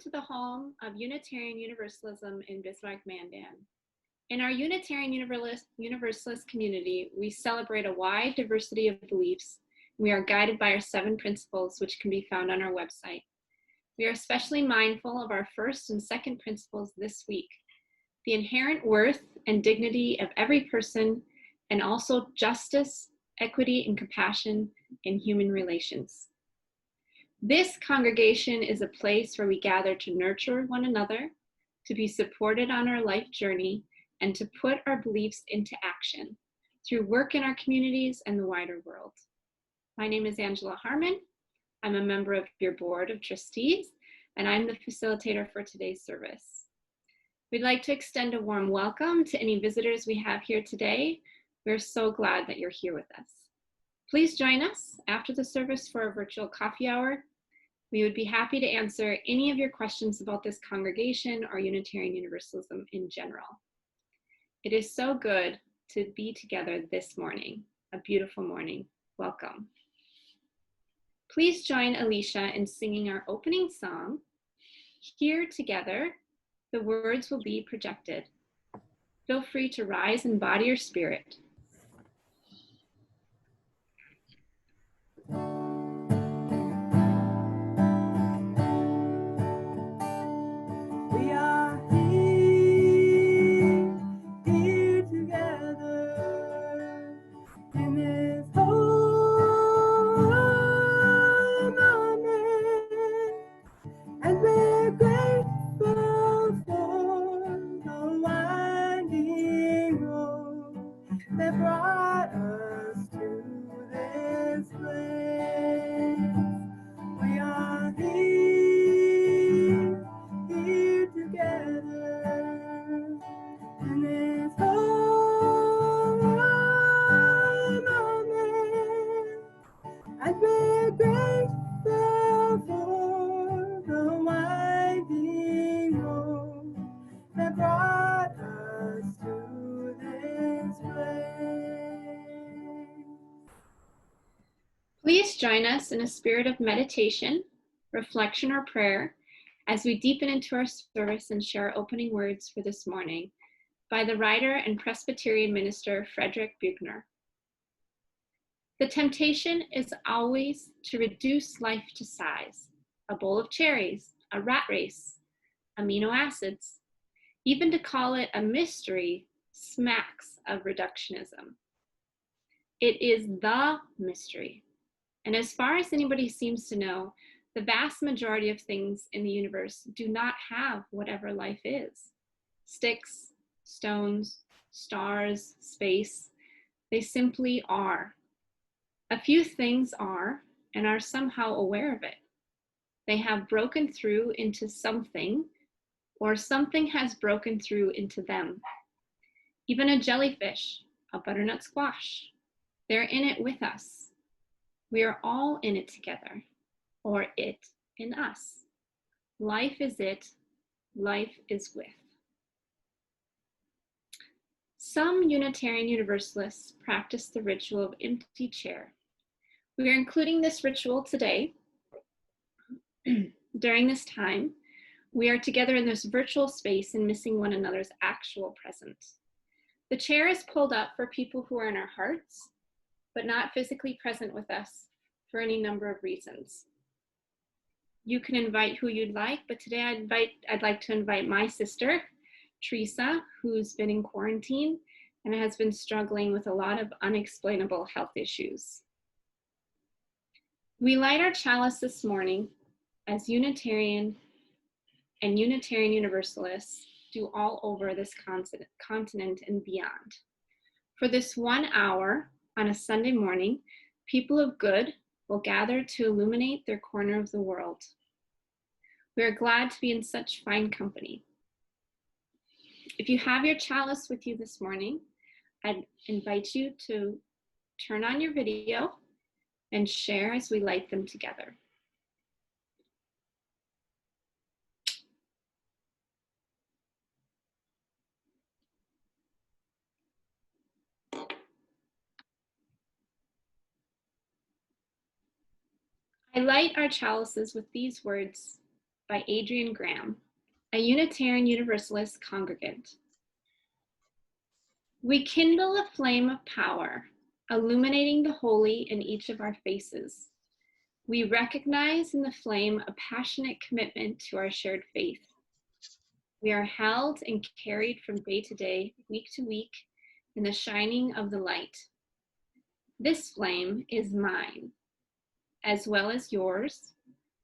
to the home of Unitarian Universalism in Bismarck, Mandan. In our Unitarian Universalist community, we celebrate a wide diversity of beliefs. We are guided by our 7 principles, which can be found on our website. We are especially mindful of our first and second principles this week: the inherent worth and dignity of every person, and also justice, equity, and compassion in human relations. This congregation is a place where we gather to nurture one another, to be supported on our life journey, and to put our beliefs into action through work in our communities and the wider world. My name is Angela Harmon. I'm a member of your board of trustees, and I'm the facilitator for today's service. We'd like to extend a warm welcome to any visitors we have here today. We're so glad that you're here with us. Please join us after the service for a virtual coffee hour. We would be happy to answer any of your questions about this congregation or Unitarian Universalism in general. It is so good to be together this morning, a beautiful morning. Welcome. Please join Alicia in singing our opening song. Here together, the words will be projected. Feel free to rise in body or spirit. We are here together in this home, amen. And we're grateful for the winding road that brought us to this place. We are here together in this home, amen. And we're grateful for the winding road that brought us to this place. Please join us in a spirit of meditation, reflection, or prayer as we deepen into our service and share our opening words for this morning by the writer and Presbyterian minister Frederick Buechner. The temptation is always to reduce life to size: a bowl of cherries, a rat race, amino acids. Even to call it a mystery smacks of reductionism. It is the mystery. And as far as anybody seems to know, the vast majority of things in the universe do not have whatever life is. Sticks, stones, stars, space, they simply are. A few things are and are somehow aware of it. They have broken through into something, or something has broken through into them. Even a jellyfish, a butternut squash, they're in it with us. We are all in it together, or it in us. Life is it, life is with. Some Unitarian Universalists practice the ritual of empty chair. We are including this ritual today. During this time, we are together in this virtual space and missing one another's actual presence. The chair is pulled up for people who are in our hearts, but not physically present with us for any number of reasons. You can invite who you'd like, but today I'd like to invite my sister, Teresa, who's been in quarantine and has been struggling with a lot of unexplainable health issues. We light our chalice this morning as Unitarian and Unitarian Universalists do all over this continent and beyond. For this 1 hour on a Sunday morning, people of good will gather to illuminate their corner of the world. We are glad to be in such fine company. If you have your chalice with you this morning, I'd invite you to turn on your video and share as we light them together. I light our chalices with these words by Adrian Graham, a Unitarian Universalist congregant. We kindle a flame of power, illuminating the holy in each of our faces. We recognize in the flame a passionate commitment to our shared faith. We are held and carried from day to day, week to week, in the shining of the light. This flame is mine, as well as yours.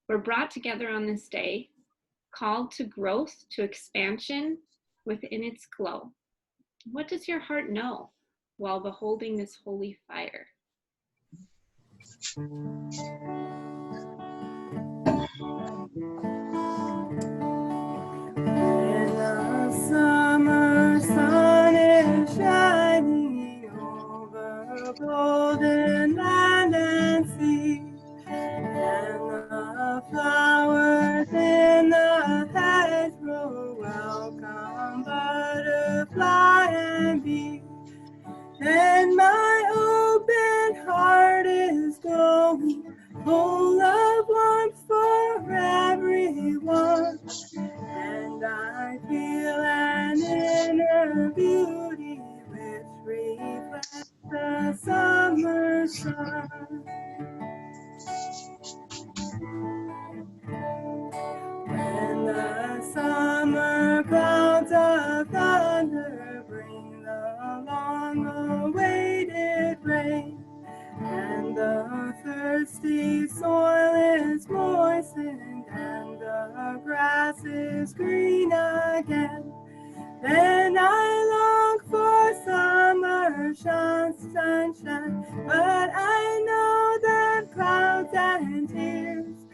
We're brought together on this day, called to growth, to expansion within its glow. What does your heart know while beholding this holy fire? When the summer sun is shining over golden land and sea, and the flowers in the hedgerow welcome butterfly and bee, and my open heart is glowing, full of warmth for everyone. And I feel an inner beauty which reflects the summer sun. When the summer clouds of thunder bring the long-awaited rain, and the thirsty soil is moistened and the grass is green again, then I long for summer sunshine, but I know that clouds and tears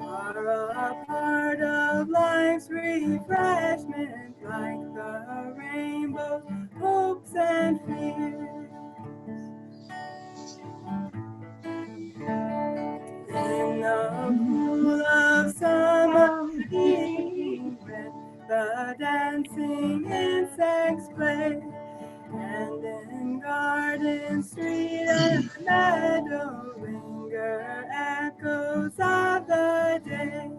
are a part of life's refreshment, like the rainbow's hopes and fears. In the cool of summer evening, when the dancing insects play, and in garden, street, and meadow linger echoes of the day,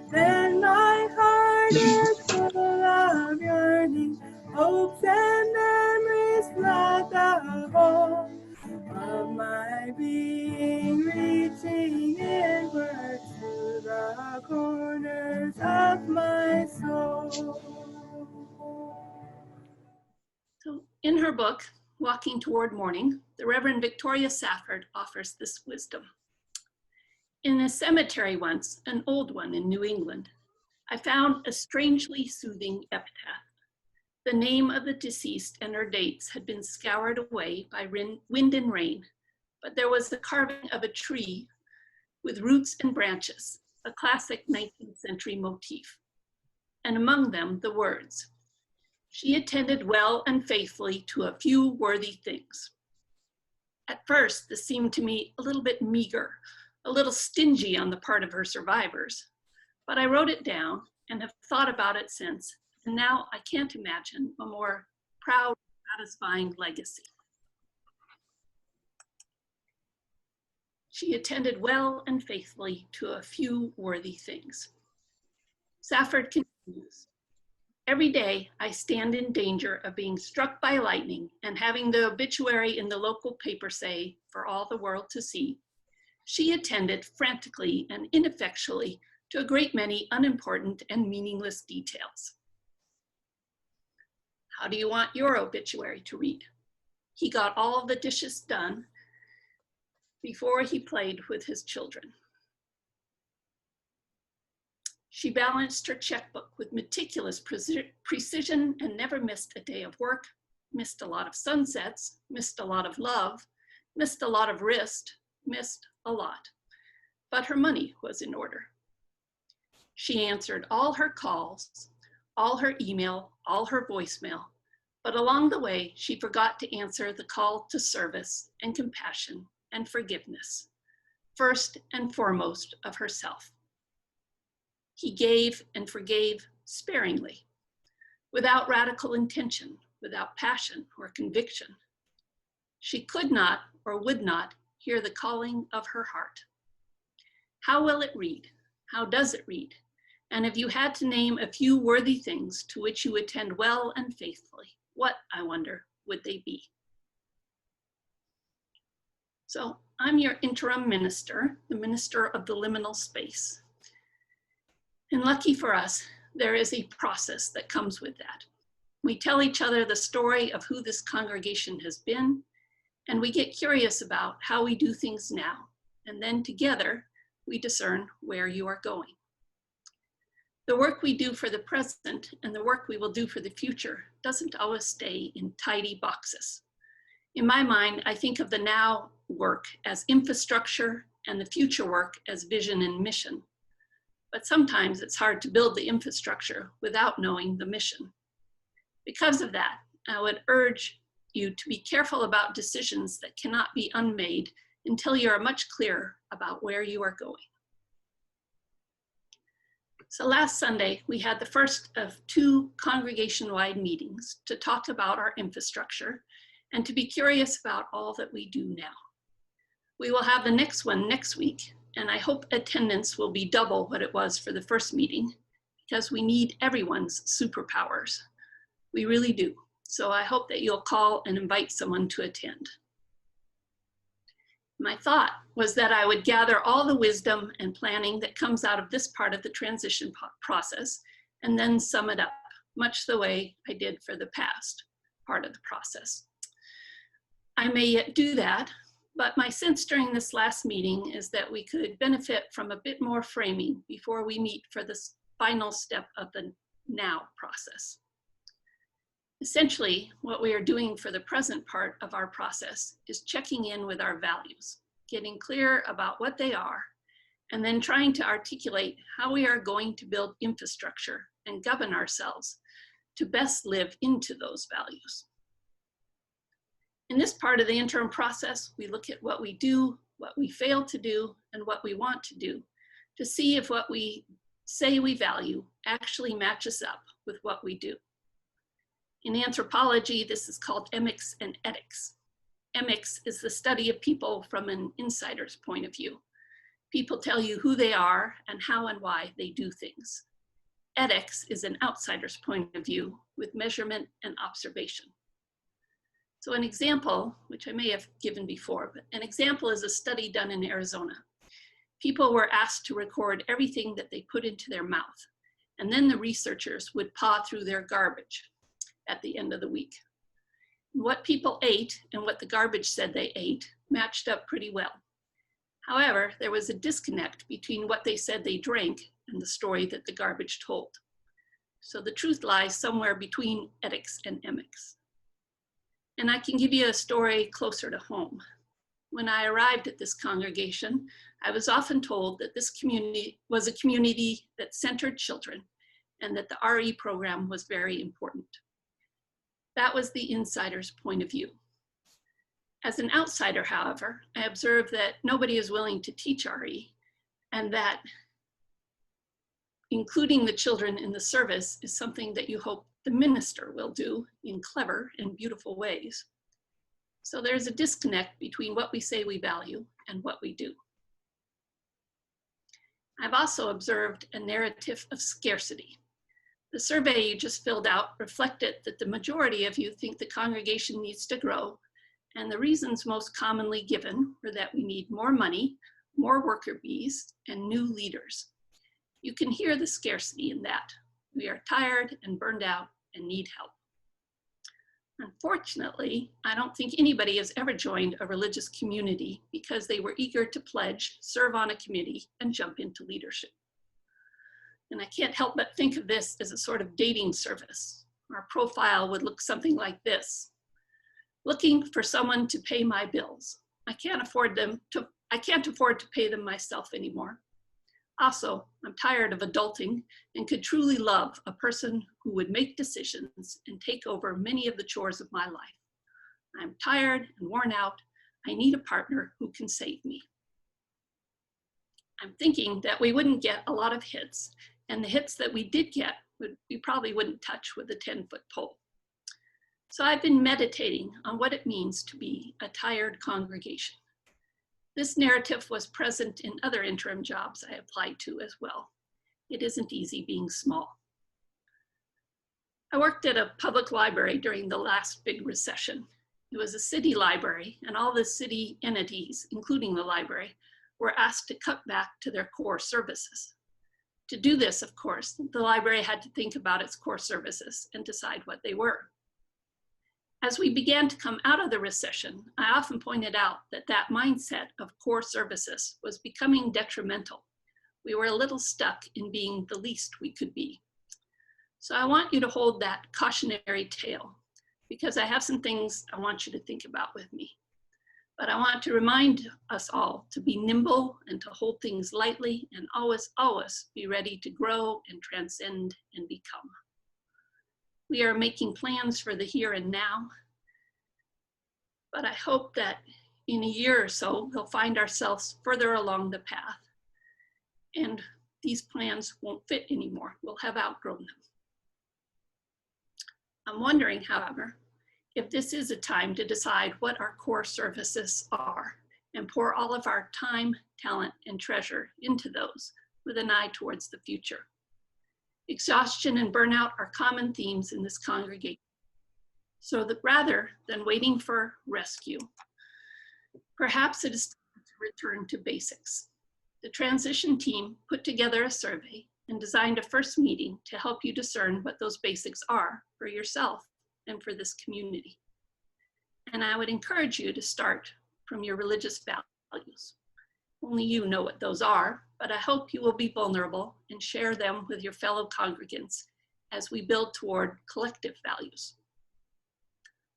then my heart is full of yearning, hopes and memories flood the whole of my being, reaching inward to the corners of my soul. So in her book, Walking Toward Morning, the Reverend Victoria Safford offers this wisdom. In a cemetery once, an old one in New England, I found a strangely soothing epitaph. The name of the deceased and her dates had been scoured away by wind and rain, but there was the carving of a tree with roots and branches, a classic 19th century motif, and among them the words, "She attended well and faithfully to a few worthy things." At first, this seemed to me a little bit meager, a little stingy on the part of her survivors, but I wrote it down and have thought about it since, and now I can't imagine a more proud, satisfying legacy. She attended well and faithfully to a few worthy things. Safford continues, "Every day I stand in danger of being struck by lightning and having the obituary in the local paper say, for all the world to see, she attended frantically and ineffectually to a great many unimportant and meaningless details." How do you want your obituary to read? He got all of the dishes done before he played with his children. She balanced her checkbook with meticulous precision and never missed a day of work, missed a lot of sunsets, missed a lot of love, missed a lot of wrist, missed a lot. But her money was in order. She answered all her calls, all her email, all her voicemail, but along the way, she forgot to answer the call to service and compassion and forgiveness, first and foremost of herself. He gave and forgave sparingly, without radical intention, without passion or conviction. She could not or would not hear the calling of her heart. How will it read? How does it read? And if you had to name a few worthy things to which you attend well and faithfully, what, I wonder, would they be? So I'm your interim minister, the minister of the liminal space. And lucky for us, there is a process that comes with that. We tell each other the story of who this congregation has been, and we get curious about how we do things now. And then together, we discern where you are going. The work we do for the present and the work we will do for the future doesn't always stay in tidy boxes. In my mind, I think of the now work as infrastructure and the future work as vision and mission. But sometimes it's hard to build the infrastructure without knowing the mission. Because of that, I would urge you to be careful about decisions that cannot be unmade until you are much clearer about where you are going. So last Sunday, we had the first of 2 congregation-wide meetings to talk about our infrastructure and to be curious about all that we do now. We will have the next one next week, and I hope attendance will be double what it was for the first meeting, because we need everyone's superpowers. We really do. So I hope that you'll call and invite someone to attend. My thought was that I would gather all the wisdom and planning that comes out of this part of the transition process and then sum it up, much the way I did for the past part of the process. I may yet do that, but my sense during this last meeting is that we could benefit from a bit more framing before we meet for the final step of the now process. Essentially, what we are doing for the present part of our process is checking in with our values, getting clear about what they are, and then trying to articulate how we are going to build infrastructure and govern ourselves to best live into those values. In this part of the interim process, we look at what we do, what we fail to do, and what we want to do to see if what we say we value actually matches up with what we do. In anthropology, this is called emics and etics. Emics is the study of people from an insider's point of view. People tell you who they are and how and why they do things. Ethics is an outsider's point of view with measurement and observation. So an example, which I may have given before, but an example is a study done in Arizona. People were asked to record everything that they put into their mouth, and then the researchers would paw through their garbage at the end of the week. What people ate and what the garbage said they ate matched up pretty well. However, there was a disconnect between what they said they drank and the story that the garbage told. So the truth lies somewhere between ethics and emics. And I can give you a story closer to home. When I arrived at this congregation, I was often told that this community was a community that centered children and that the RE program was very important. That was the insider's point of view. As an outsider, however, I observed that nobody is willing to teach RE, and that including the children in the service is something that you hope the minister will do in clever and beautiful ways. So there's a disconnect between what we say we value and what we do. I've also observed a narrative of scarcity. The survey you just filled out reflected that the majority of you think the congregation needs to grow, and the reasons most commonly given were that we need more money, more worker bees, and new leaders. You can hear the scarcity in that. We are tired and burned out and need help. Unfortunately, I don't think anybody has ever joined a religious community because they were eager to pledge, serve on a committee, and jump into leadership. And I can't help but think of this as a sort of dating service. Our profile would look something like this. Looking for someone to pay my bills. I can't afford to pay them myself anymore. Also, I'm tired of adulting and could truly love a person who would make decisions and take over many of the chores of my life. I'm tired and worn out. I need a partner who can save me. I'm thinking that we wouldn't get a lot of hits, and the hits that we did get, we probably wouldn't touch with a 10-foot pole. So I've been meditating on what it means to be a tired congregation. This narrative was present in other interim jobs I applied to as well. It isn't easy being small. I worked at a public library during the last big recession. It was a city library, and all the city entities, including the library, were asked to cut back to their core services. To do this, of course, the library had to think about its core services and decide what they were. As we began to come out of the recession, I often pointed out that that mindset of core services was becoming detrimental. We were a little stuck in being the least we could be. So I want you to hold that cautionary tale, because I have some things I want you to think about with me. But I want to remind us all to be nimble and to hold things lightly and always, always be ready to grow and transcend and become. We are making plans for the here and now, but I hope that in a year or so, we'll find ourselves further along the path and these plans won't fit anymore. We'll have outgrown them. I'm wondering, however, if this is a time to decide what our core services are and pour all of our time, talent, and treasure into those with an eye towards the future. Exhaustion and burnout are common themes in this congregation. So that rather than waiting for rescue, perhaps it is time to return to basics. The transition team put together a survey and designed a first meeting to help you discern what those basics are for yourself and for this community. And I would encourage you to start from your religious values. Only you know what those are, but I hope you will be vulnerable and share them with your fellow congregants as we build toward collective values.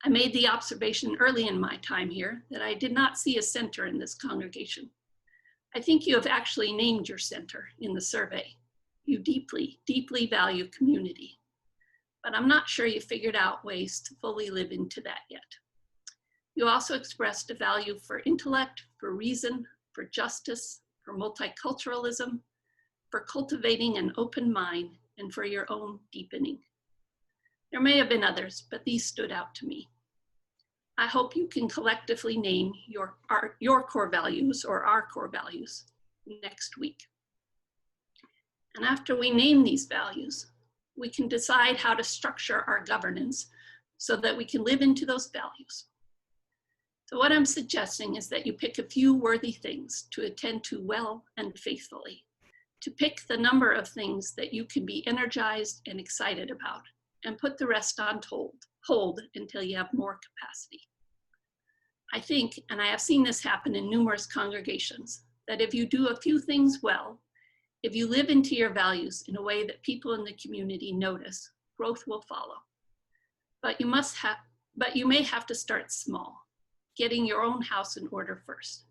I made the observation early in my time here that I did not see a center in this congregation. I think you have actually named your center in the survey. You deeply, deeply value community, but I'm not sure you figured out ways to fully live into that yet. You also expressed a value for intellect, for reason, for justice, for multiculturalism, for cultivating an open mind, and for your own deepening. There may have been others, but these stood out to me. I hope you can collectively name your core values or our core values next week. And after we name these values, we can decide how to structure our governance so that we can live into those values. So what I'm suggesting is that you pick a few worthy things to attend to well and faithfully, to pick the number of things that you can be energized and excited about, and put the rest on hold until you have more capacity. I think, and I have seen this happen in numerous congregations, that if you do a few things well, if you live into your values in a way that people in the community notice, growth will follow. But you may have to start small, getting your own house in order first.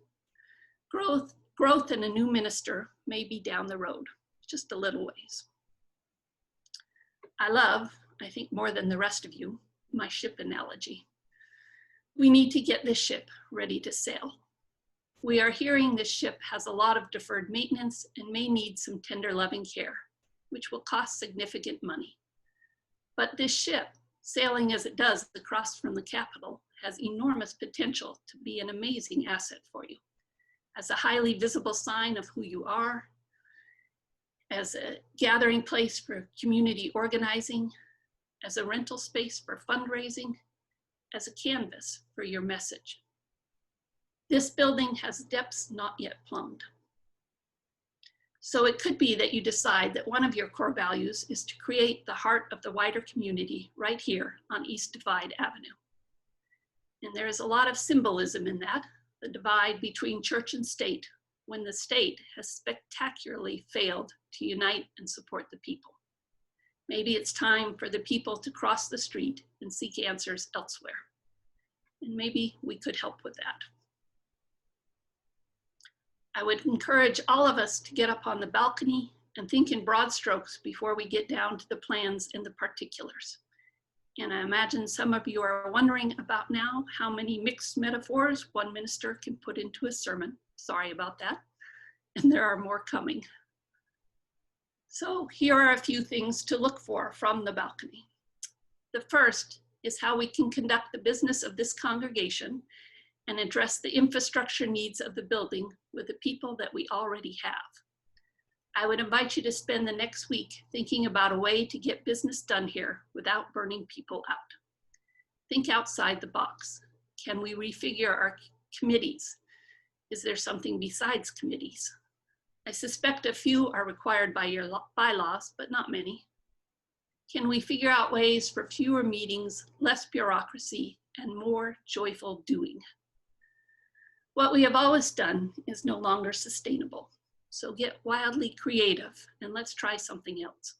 Growth in a new minister may be down the road, just a little ways. I love, I think more than the rest of you, my ship analogy. We need to get this ship ready to sail. We are hearing this ship has a lot of deferred maintenance and may need some tender loving care, which will cost significant money. But this ship, sailing as it does across from the capital, has enormous potential to be an amazing asset for you, as a highly visible sign of who you are, as a gathering place for community organizing, as a rental space for fundraising, as a canvas for your message. This building has depths not yet plumbed. So it could be that you decide that one of your core values is to create the heart of the wider community right here on East Divide Avenue. And there is a lot of symbolism in that, the divide between church and state, when the state has spectacularly failed to unite and support the people. Maybe it's time for the people to cross the street and seek answers elsewhere. And maybe we could help with that. I would encourage all of us to get up on the balcony and think in broad strokes before we get down to the plans and the particulars. And I imagine some of you are wondering about now how many mixed metaphors one minister can put into a sermon. Sorry about that. And there are more coming. So here are a few things to look for from the balcony. The first is how we can conduct the business of this congregation and address the infrastructure needs of the building with the people that we already have. I would invite you to spend the next week thinking about a way to get business done here without burning people out. Think outside the box. Can we refigure our committees? Is there something besides committees? I suspect a few are required by your bylaws, but not many. Can we figure out ways for fewer meetings, less bureaucracy, and more joyful doing? What we have always done is no longer sustainable. So get wildly creative and let's try something else.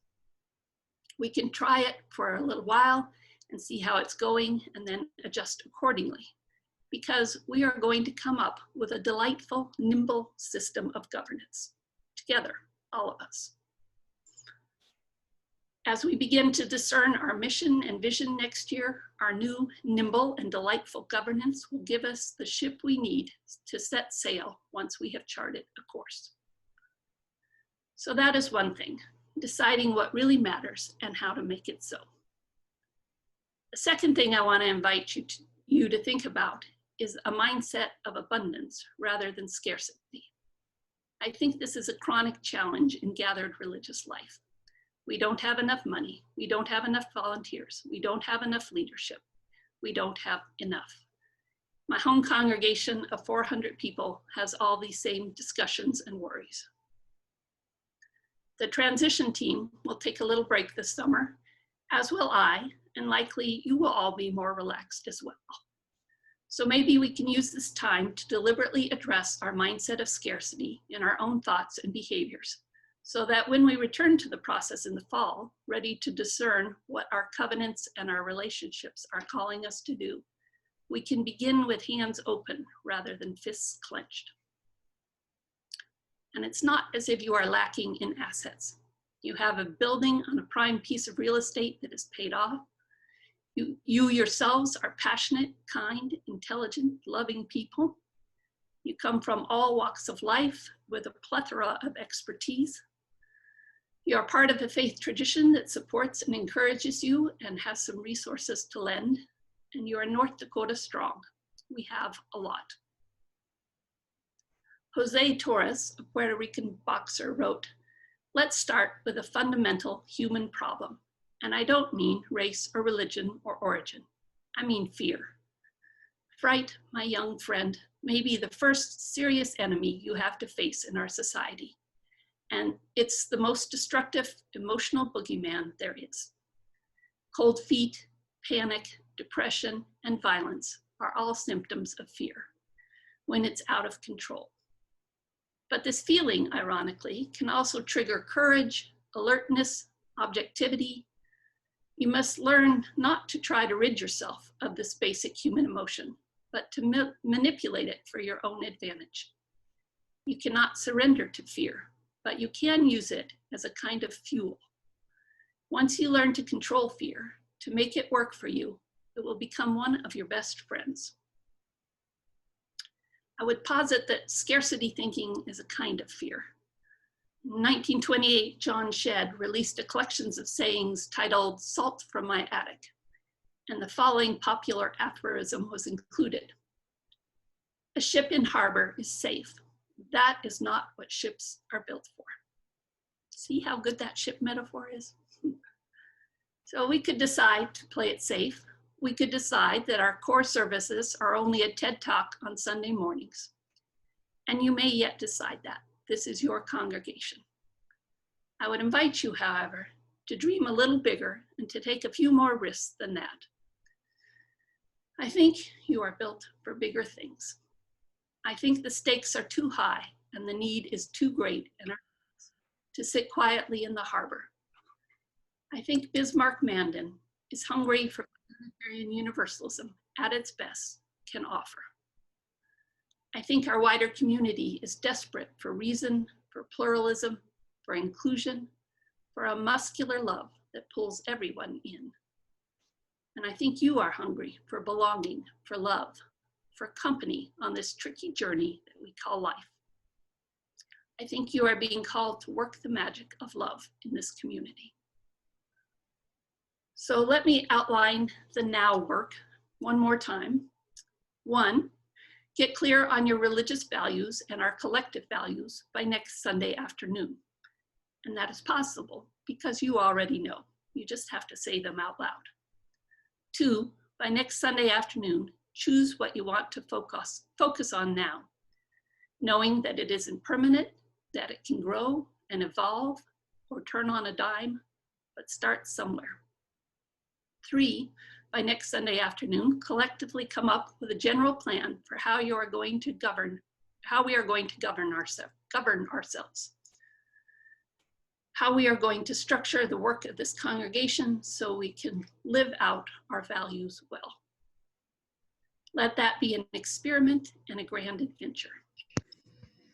We can try it for a little while and see how it's going and then adjust accordingly, because we are going to come up with a delightful, nimble system of governance together, all of us. As we begin to discern our mission and vision next year, our new, nimble, and delightful governance will give us the ship we need to set sail once we have charted a course. So that is one thing, deciding what really matters and how to make it so. The second thing I want to invite you to think about is a mindset of abundance rather than scarcity. I think this is a chronic challenge in gathered religious life. We don't have enough money. We don't have enough volunteers. We don't have enough leadership. We don't have enough. My home congregation of 400 people has all these same discussions and worries. The transition team will take a little break this summer, as will I, and likely you will all be more relaxed as well. So maybe we can use this time to deliberately address our mindset of scarcity in our own thoughts and behaviors, so that when we return to the process in the fall, ready to discern what our covenants and our relationships are calling us to do, we can begin with hands open rather than fists clenched. And it's not as if you are lacking in assets. You have a building on a prime piece of real estate that is paid off. You yourselves are passionate, kind, intelligent, loving people. You come from all walks of life with a plethora of expertise. You are part of a faith tradition that supports and encourages you and has some resources to lend. And you are North Dakota strong. We have a lot. Jose Torres, a Puerto Rican boxer, wrote, "Let's start with a fundamental human problem. And I don't mean race or religion or origin. I mean fear. Fright, my young friend, may be the first serious enemy you have to face in our society. And it's the most destructive emotional boogeyman there is. Cold feet, panic, depression, and violence are all symptoms of fear when it's out of control. But this feeling, ironically, can also trigger courage, alertness, objectivity. You must learn not to try to rid yourself of this basic human emotion, but to manipulate it for your own advantage. You cannot surrender to fear, but you can use it as a kind of fuel. Once you learn to control fear, to make it work for you, it will become one of your best friends. I would posit that scarcity thinking is a kind of fear. In 1928, John Shedd released a collection of sayings titled "Salt from My Attic," and the following popular aphorism was included. "A ship in harbor is safe. That is not what ships are built for." See how good that ship metaphor is? So we could decide to play it safe. We could decide that our core services are only a TED Talk on Sunday mornings. And you may yet decide that. This is your congregation. I would invite you, however, to dream a little bigger and to take a few more risks than that. I think you are built for bigger things. I think the stakes are too high and the need is too great in our lives to sit quietly in the harbor. I think Bismarck Mandan is hungry for what Unitarian Universalism at its best can offer. I think our wider community is desperate for reason, for pluralism, for inclusion, for a muscular love that pulls everyone in. And I think you are hungry for belonging, for love, for company on this tricky journey that we call life. I think you are being called to work the magic of love in this community. So let me outline the now work one more time. 1, get clear on your religious values and our collective values by next Sunday afternoon. And that is possible because you already know. You just have to say them out loud. 2, by next Sunday afternoon, choose what you want to focus on now, knowing that it isn't permanent, that it can grow and evolve or turn on a dime, but start somewhere. 3, by next Sunday afternoon, collectively come up with a general plan for how we are going to govern ourselves, how we are going to structure the work of this congregation so we can live out our values well. Let that be an experiment and a grand adventure.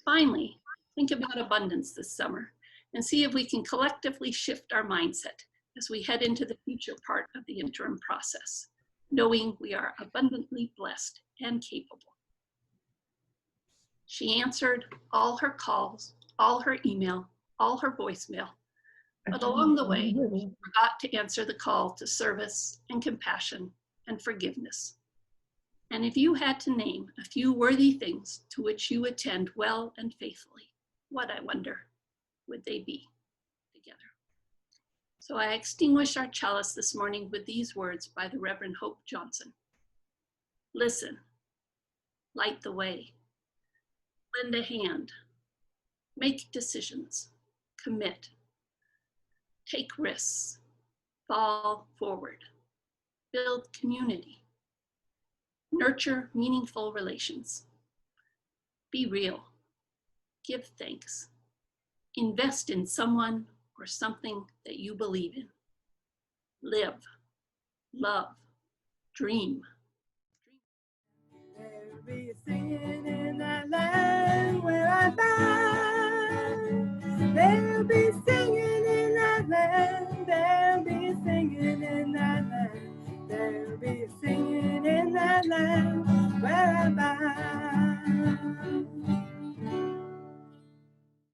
Finally, think about abundance this summer and see if we can collectively shift our mindset as we head into the future part of the interim process, knowing we are abundantly blessed and capable. She answered all her calls, all her email, all her voicemail, but along the way, she forgot to answer the call to service and compassion and forgiveness. And if you had to name a few worthy things to which you attend well and faithfully, what, I wonder, would they be together? So I extinguish our chalice this morning with these words by the Reverend Hope Johnson. Listen, light the way, lend a hand, make decisions, commit, take risks, fall forward, build community, nurture meaningful relations, be real, give thanks, invest in someone or something that you believe in, live, love, dream. There will be a singing in that land.